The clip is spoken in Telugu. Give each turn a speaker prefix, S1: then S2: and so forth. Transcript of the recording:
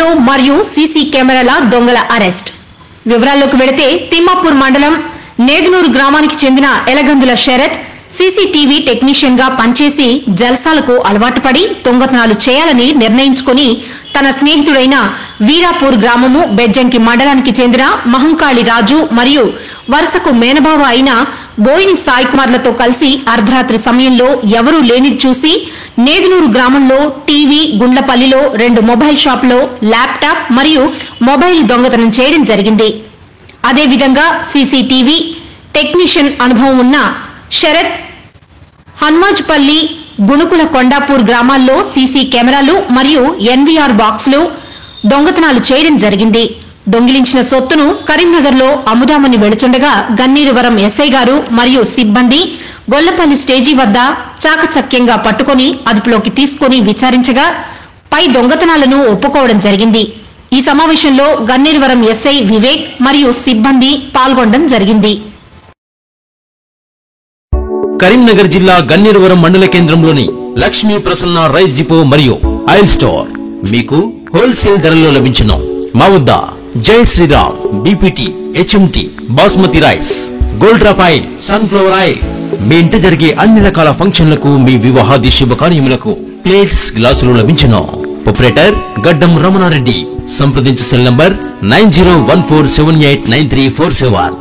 S1: గ్రామంలో మరియు సీసీ కెమెరాల దొంగల అరెస్ట్. వివరాల్లోకి వెళితే తిమ్మాపూర్ మండలం నేదునూరు గ్రామానికి చెందిన ఎలగందుల శరత్ సీసీటీవీ టెక్నీషియన్ గా పనిచేసి జల్సాలకు అలవాటు పడి దొంగతనాలు చేయాలని నిర్ణయించుకుని తన స్నేహితుడైన వీరాపూర్ గ్రామము బెజ్జంకి మండలానికి చెందిన మహంకాళి రాజు మరియు వరుసకు మేనబావ అయిన బోయిని సాయి కుమార్లతో కలిసి అర్ధరాత్రి సమయంలో ఎవరూ లేనిది చూసి నేదునూరు గ్రామంలో టీవీ గుండ్లపల్లిలో 2 మొబైల్ షాపులో ల్యాప్టాప్ మరియు మొబైల్ దొంగతనం చేయడం జరిగింది. అదేవిధంగా సీసీటీవీ టెక్నీషియన్ అనుభవం ఉన్న శరత్ హన్మాజ్పల్లి గుణుకుల కొండాపూర్ గ్రామాల్లో సీసీ కెమెరాలు మరియు ఎన్వీఆర్ బాక్సులు దొంగతనాలు చేయడం జరిగింది. దొంగిలించిన సొత్తును కరీంనగర్లో అమ్ముదామని వెళుచుండగా గన్నీరువరం ఎస్ఐ గారు మరియు సిబ్బంది గొల్లపల్లి స్టేజీ వద్ద చాకచక్యంగా పట్టుకుని అదుపులోకి తీసుకుని విచారించగా పై దొంగతనాలను ఒప్పుకోవడం జరిగింది. ఈ సమావేశంలో గన్నీరువరం ఎస్ఐ వివేక్ మరియు సిబ్బంది పాల్గొనడం జరిగింది.
S2: కరీంనగర్ జిల్లా గన్నీరువరం మండల కేంద్రంలోని లక్ష్మీ ప్రసన్న రైస్ డిపో మరియు ఆయిల్ స్టోర్ మీకు హోల్సేల్ ధరల్లో లభించును. మా వద్ద Jai Sriram, BPT, HMT, basmati rice, Gold Drop oil, sunflower oil, మీ ఇంట జరిగే అన్ని రకాల ఫంక్షన్లకు, మీ వివాహాది శుభకార్యములకు ప్లేట్స్, గ్లాసులు లభించును. ఆపరేటర్ గడ్డం రమణారెడ్డి. సంప్రదించు cell number 9014789347.